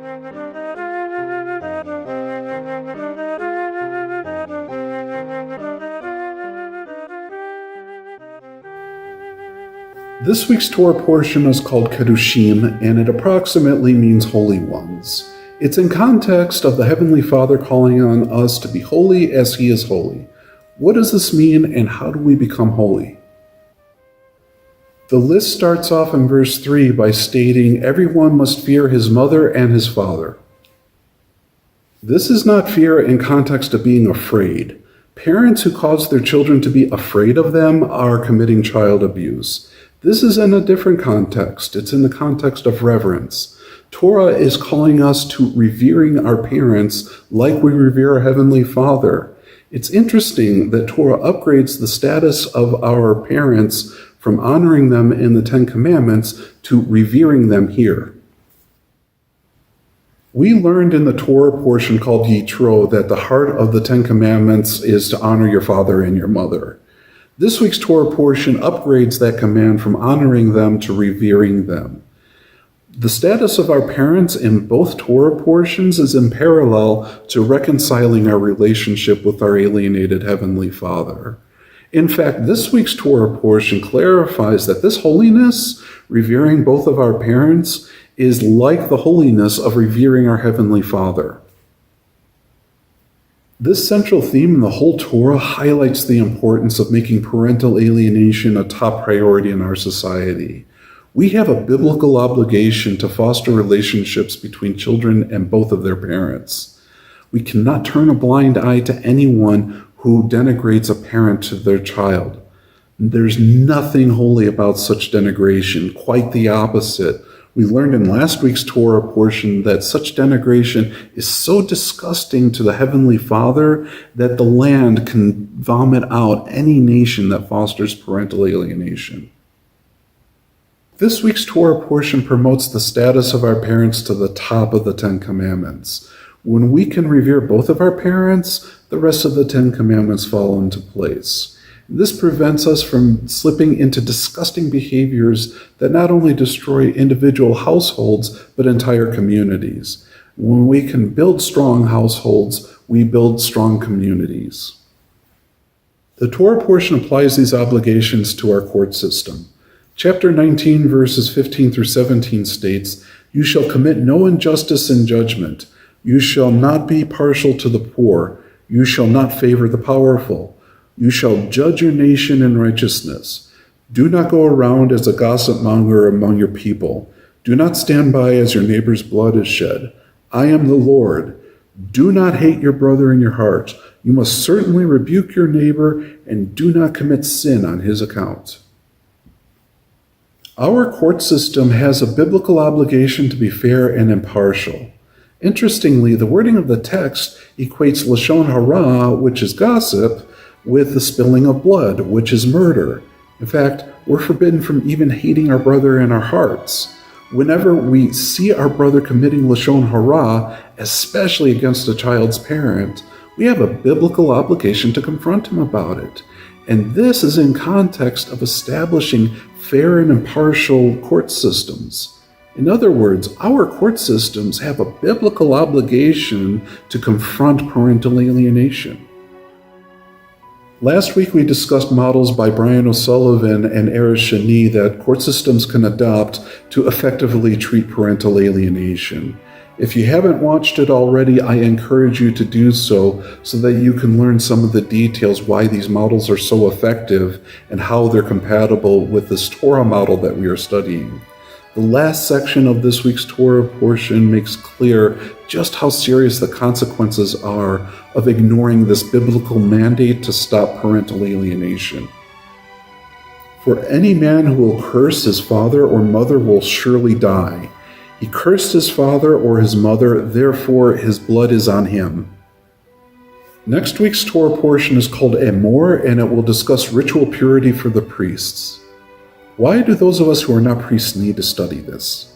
This week's Torah portion is called Kedushim, and it approximately means holy ones. It's in context of the Heavenly Father calling on us to be holy as He is holy. What does this mean, and how do we become holy? The list starts off in verse 3 by stating, everyone must fear his mother and his father. This is not fear in context of being afraid. Parents who cause their children to be afraid of them are committing child abuse. This is in a different context. It's in the context of reverence. Torah is calling us to revering our parents like we revere our Heavenly Father. It's interesting that Torah upgrades the status of our parents from honoring them in the Ten Commandments to revering them here. We learned in the Torah portion called Yitro that the heart of the Ten Commandments is to honor your father and your mother. This week's Torah portion upgrades that command from honoring them to revering them. The status of our parents in both Torah portions is in parallel to reconciling our relationship with our alienated Heavenly Father. In fact, this week's Torah portion clarifies that this holiness, revering both of our parents, is like the holiness of revering our Heavenly Father. This central theme in the whole Torah highlights the importance of making parental alienation a top priority in our society. We have a biblical obligation to foster relationships between children and both of their parents. We cannot turn a blind eye to anyone who denigrates a parent to their child. There's nothing holy about such denigration, quite the opposite. We learned in last week's Torah portion that such denigration is so disgusting to the Heavenly Father that the land can vomit out any nation that fosters parental alienation. This week's Torah portion promotes the status of our parents to the top of the Ten Commandments. When we can revere both of our parents, the rest of the Ten Commandments fall into place. This prevents us from slipping into disgusting behaviors that not only destroy individual households, but entire communities. When we can build strong households, we build strong communities. The Torah portion applies these obligations to our court system. Chapter 19, verses 15 through 17 states, "You shall commit no injustice in judgment. You shall not be partial to the poor. You shall not favor the powerful. You shall judge your nation in righteousness. Do not go around as a gossip monger among your people. Do not stand by as your neighbor's blood is shed. I am the Lord. Do not hate your brother in your heart. You must certainly rebuke your neighbor and do not commit sin on his account." Our court system has a biblical obligation to be fair and impartial. Interestingly, the wording of the text equates Lashon Hara, which is gossip, with the spilling of blood, which is murder. In fact, we're forbidden from even hating our brother in our hearts. Whenever we see our brother committing Lashon Hara, especially against a child's parent, we have a biblical obligation to confront him about it. And this is in context of establishing fair and impartial court systems. In other words, our court systems have a biblical obligation to confront parental alienation. Last week we discussed models by Brian O'Sullivan and Erez Shani that court systems can adopt to effectively treat parental alienation. If you haven't watched it already, I encourage you to do so that you can learn some of the details why these models are so effective and how they're compatible with this Torah model that we are studying. The last section of this week's Torah portion makes clear just how serious the consequences are of ignoring this biblical mandate to stop parental alienation. "For any man who will curse his father or mother will surely die. He cursed his father or his mother, therefore his blood is on him." Next week's Torah portion is called Emor, and it will discuss ritual purity for the priests. Why do those of us who are not priests need to study this?